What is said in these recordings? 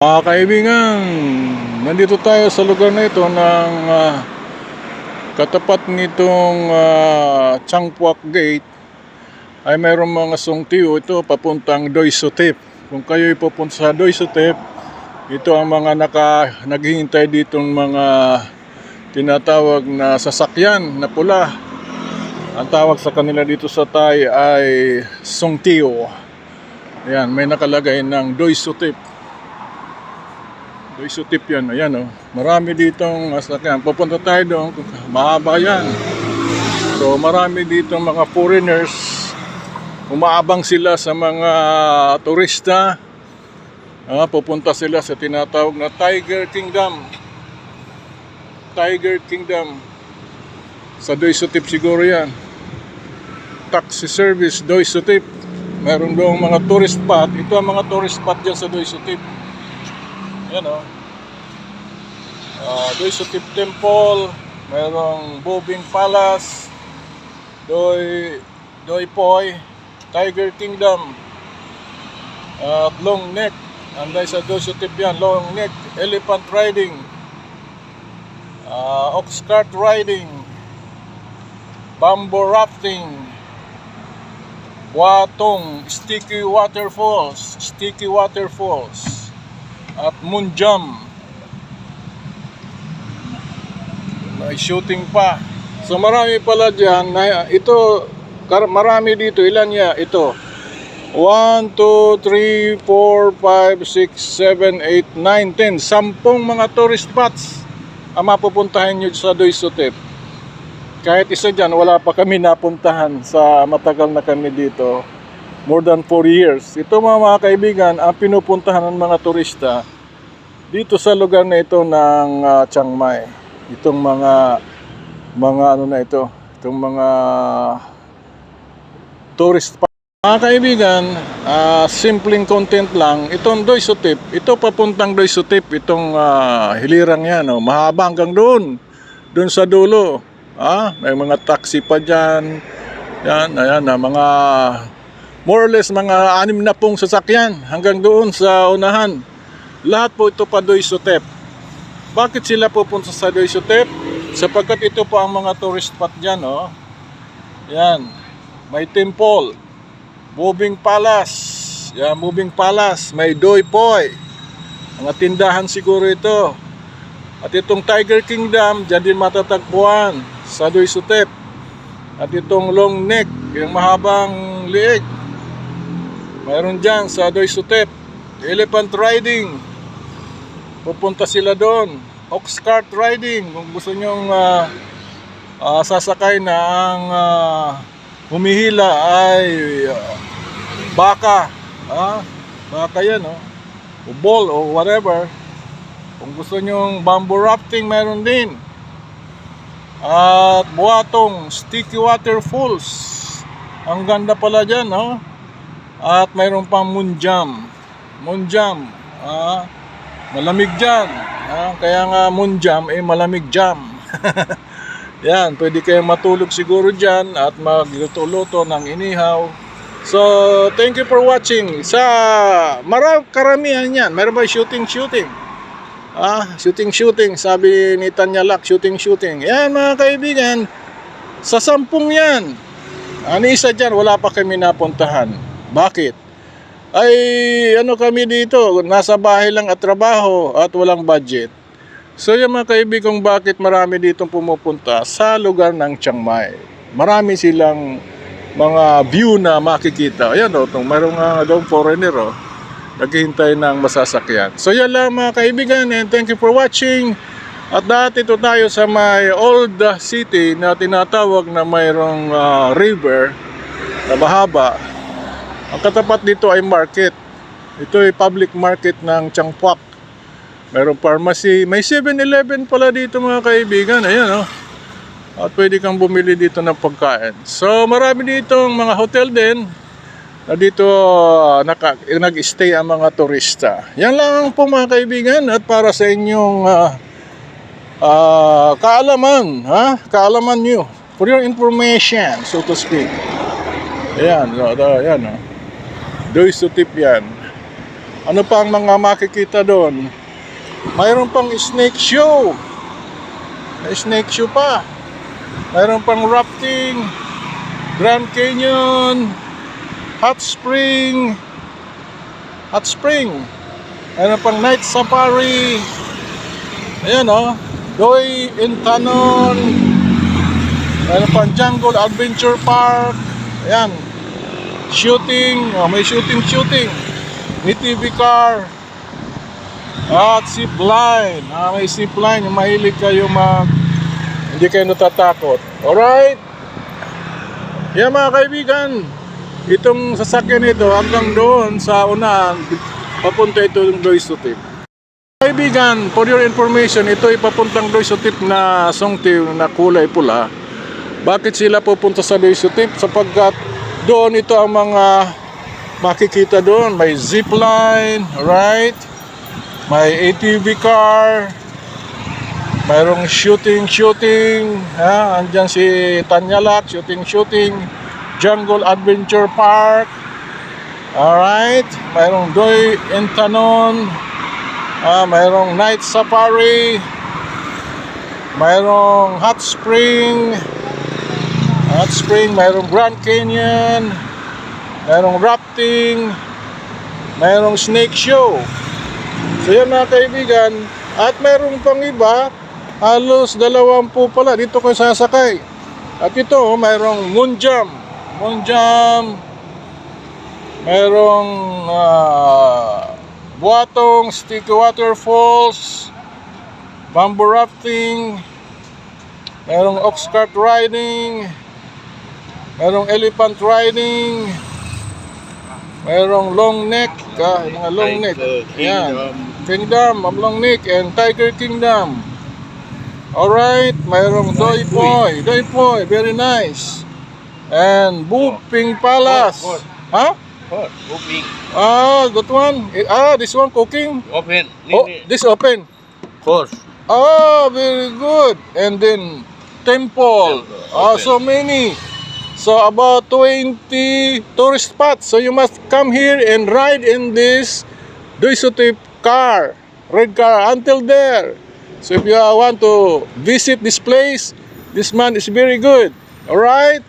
Mga kaibigan, nandito tayo sa lugar na ito ng katapat nitong Changpuak Gate ay mayroong mga sungtiyo ito papuntang Doi Sutip. Kung kayo'y pupunta sa Doi Sutip, ito ang mga naghihintay ditong mga tinatawag na sasakyan na pula. Ang tawag sa kanila dito sa Thai ay sungtiyo. Ayan, may nakalagay ng Doi Sutip. Doi Sutip yan, ayan o. Marami ditong sasakyan. Pupunta tayo doon, mahaba yan. So marami ditong mga foreigners. Umaabang sila sa mga turista. Pupunta sila sa tinatawag na Tiger Kingdom. Tiger Kingdom. Sa Doi Sutip siguro yan. Taxi service, Doi Sutip. Meron doong mga tourist spot. Ito ang mga tourist spot dyan sa Doi Sutip. Yan o. Doi Sutip Temple, mayroong Bobing Palace, Doi Poi, Tiger Kingdom, at Long Neck. Anday sa Doi Sutip yan, Long Neck, Elephant Riding, Ox Cart Riding, Bamboo Rafting, Watong, Sticky Waterfalls, at Munjam. May shooting pa. So marami pala dyan. Ito, marami dito. Ilan niya? Ito. 1, 2, 3, 4, 5, 6, 7, 8, 9, 10. 10 mga tourist spots ang mapupuntahan nyo sa Doi Sutip. Kahit isa dyan, wala pa kami napuntahan sa matagal na kami dito. More than 4 years. Ito mga kaibigan, ang pinupuntahan ng mga turista dito sa lugar na ito ng Chiang Mai. Itong mga ano na ito, itong mga tourist spot. Mga kaibigan, simpleng content lang. Itong Doi Sutip, ito papuntang Doi Sutip, itong hilirang yan, mahaba hanggang doon sa dulo. May mga taxi pa dyan. Yan, ayan, mga more or less mga 6 na pong sasakyan hanggang doon sa unahan. Lahat po ito pa Doi Sutip. Bakit sila pupunta sa Doi Sutip? Sapagkat ito po ang mga tourist spot dyan. Yan. May temple. Bobing Palace. Yan, Bobing Palace. May Doi Poi. Mga tindahan siguro ito. At itong Tiger Kingdom, dyan din matatagpuan sa Doi Sutip. At itong Long Neck, yung mahabang liig, mayroon dyan sa Doi Sutip. Elephant Riding, pupunta sila doon. Ox Cart Riding, kung gusto nyong sasakay na ang humihila ay baka. Baka yan, o bull o whatever. Kung gusto nyong bamboo rafting, mayroon din. At Buatong, Sticky Waterfalls. Ang ganda pala dyan, At mayroon pang Munjam. Malamig dyan. Kaya nga Munjam, malamig jam. Yan, pwede kayong matulog siguro dyan at magluto-luto ng inihaw. So, thank you for watching. Sa karamihan yan, mayroon ba shooting? Shooting, sabi ni Tanya Lak, shooting. Yan mga kaibigan, sa 10 yan. Ani isa dyan, wala pa kami napuntahan. Bakit? Ay kami dito, nasa bahay lang at trabaho at walang budget. So yung mga kaibigan, bakit marami ditong pumupunta sa lugar ng Chiang Mai. Marami silang mga view na makikita. Ayan mayroong doon foreigner naghihintay ng masasakyan. So yan lang mga kaibigan, and thank you for watching. At dati ito tayo sa may old city na tinatawag na mayroong river na mahaba. Ang katapat dito ay market. Ito ay public market ng Changpuak. Mayroong pharmacy. May 7-Eleven pala dito mga kaibigan. Ayan At pwede kang bumili dito ng pagkain. So marami dito mga hotel din. Na dito nag-stay ang mga turista. Yan lang po mga kaibigan. At para sa inyong kaalaman. Kaalaman nyo. For your information, so to speak. Ayan. Ayan Doi Sutip yan. Ano pa ang mga makikita doon? Mayroon pang snake show. May snake show pa. Mayroon pang rafting, Grand Canyon, hot spring. Mayroon pang night safari. Ayan o. Doy Intanon. Mayroon pang Jungle Adventure Park. Ayan. Shooting. Oh, may shooting. May TV car. At zip line. May zip line. Yung mahilig kayo hindi kayo natatakot. Alright? Yan mga kaibigan. Itong sasakyan ito hanggang doon sa unahan, papunta ito ng Loisotip. Kaibigan, for your information, ito ay papuntang Loisotip na Songtiu na kulay pula. Bakit sila pupunta sa Loisotip? Sapagkat doon ito ang mga makikita doon. May zipline, right? May ATV car. Mayroong shooting. Andyan si Tanyalak, shooting. Jungle Adventure Park. Alright. Mayroong Doy Intanon. Mayroong night safari. Mayroong hot spring. Mayroong Grand Canyon. Mayroong rafting. Mayroong snake show. So yan mga kaibigan. At mayroong pang iba, halos 20 pala dito ko sasakay. At ito, mayroong moon jump. Mayroong buatong, sticky waterfalls, bamboo rafting, mayroong ox cart riding, mayroong elephant riding, mayroong long neck, mga long neck. Yan. Kingdom of Long Neck and Tiger Kingdom. Alright, mayroong Doi Poi, very nice. And Buping Palace. Huh? Buping. That one. This one cooking. Open. Oh, this open. Course. Very good. And then temple. Okay. So many. So about 20 tourist spots. So you must come here and ride in this Loisotip car, red car until there. So if you want to visit this place, this man is very good. Alright?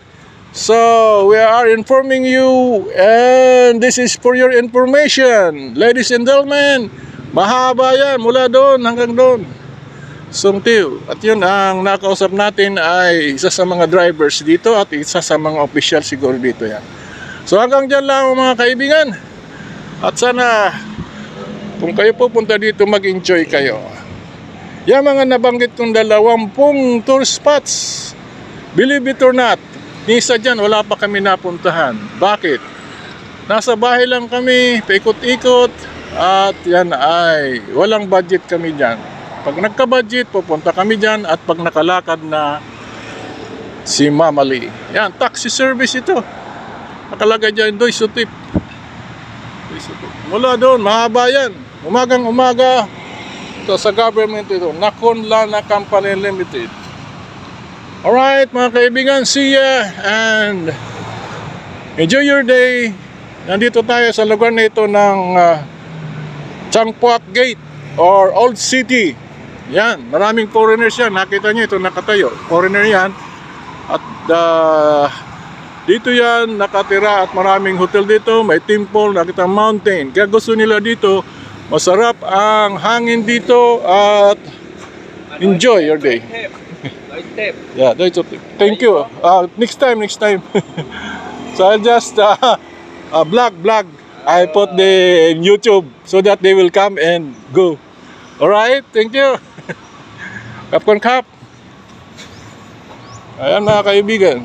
So we are informing you, and this is for your information. Ladies and gentlemen, mahaba yan mula doon hanggang doon. Songtiu. At yun, ang nakausap natin ay isa sa mga drivers dito at isa sa mga official siguro dito yan. So hanggang dyan lang mga kaibigan. At sana kung kayo pupunta dito, mag-enjoy kayo. Yung mga nabanggit kong 20 tour spots, believe it or not, isa dyan, wala pa kami napuntahan. Bakit? Nasa bahay lang kami, paikot-ikot, at yan ay, walang budget kami dyan. Pag nagka-budget, pupunta kami dyan, at pag nakalakad na si Mama Lee. Yan, taxi service ito. Nakalagay dyan, Loisotip. Mula doon, mahaba yan. Umagang umaga, ito sa government ito, Nakhon-Lana Company Limited. Alright mga kaibigan, see ya and enjoy your day. Nandito tayo sa lugar na ito ng Changpuak Gate or Old City. Yan, maraming foreigners yan. Nakita nyo ito nakatayo, foreigner yan. At dito yan nakatira at maraming hotel dito, may temple, nakita mountain. Kaya gusto nila dito, masarap ang hangin dito at enjoy your day. Yeah, that's okay. Thank you. Next time. So I'll just vlog. I put the YouTube so that they will come and go. Alright, thank you. Kapkon Kap. Ayan mga kaibigan.